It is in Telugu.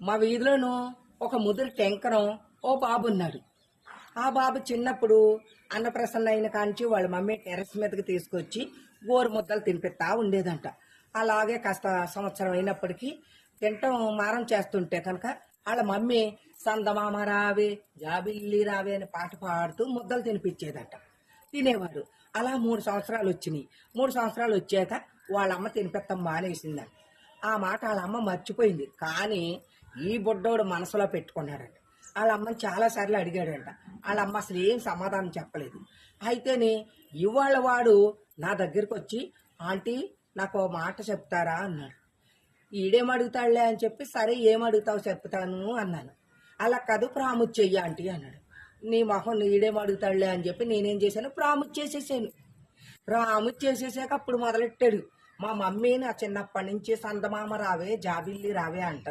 మా వీధిలోనూ ఒక ముదురు టెంకరం ఓ బాబు ఉన్నాడు. ఆ బాబు చిన్నప్పుడు అన్నప్రసన్న అయిన కాంచి వాళ్ళ మమ్మీ టెర్రస్ మీదకి తీసుకొచ్చి గోరు ముద్దలు తినిపిస్తా ఉండేదంట. అలాగే కాస్త సంవత్సరం అయినప్పటికీ తింటం మారం చేస్తుంటే కనుక వాళ్ళ మమ్మీ సందమామ రావే జాబిల్లి రావే అని పాట పాడుతూ ముద్దలు తినిపించేదంట. తినేవాడు. అలా 3 సంవత్సరాలు వచ్చినాయి. 3 సంవత్సరాలు వచ్చాక వాళ్ళమ్మ తినిపిస్తాం మానేసిందంట. ఆ మాట వాళ్ళ అమ్మ మర్చిపోయింది. కానీ ఈ బుడ్డోడు మనసులో పెట్టుకున్నాడంట. వాళ్ళ అమ్మని చాలాసార్లు అడిగాడంట. వాళ్ళ అమ్మ అసలు ఏం సమాధానం చెప్పలేదు. అయితేనే ఇవాళ వాడు నా దగ్గరికి వచ్చి, ఆంటీ నాకు ఓ మాట చెప్తారా అన్నాడు. ఈడేం అడుగుతాడులే అని చెప్పి, సరే ఏం అడుగుతావు చెప్తాను అన్నాను. అలా కాదు ప్రాముఖ్య చెయ్యి ఆంటీ అన్నాడు. నీ మొహం ఈడేం అడుగుతాడులే అని చెప్పి నేనేం చేశాను, ప్రాముఖ్య చేసేసాను. ప్రాముఖ్య చేసేసాక అప్పుడు మొదలెట్టాడు. మా మమ్మీ నా చిన్నప్పటి నుంచి సందమామ రావే జాబిల్లి రావే అంటుంది.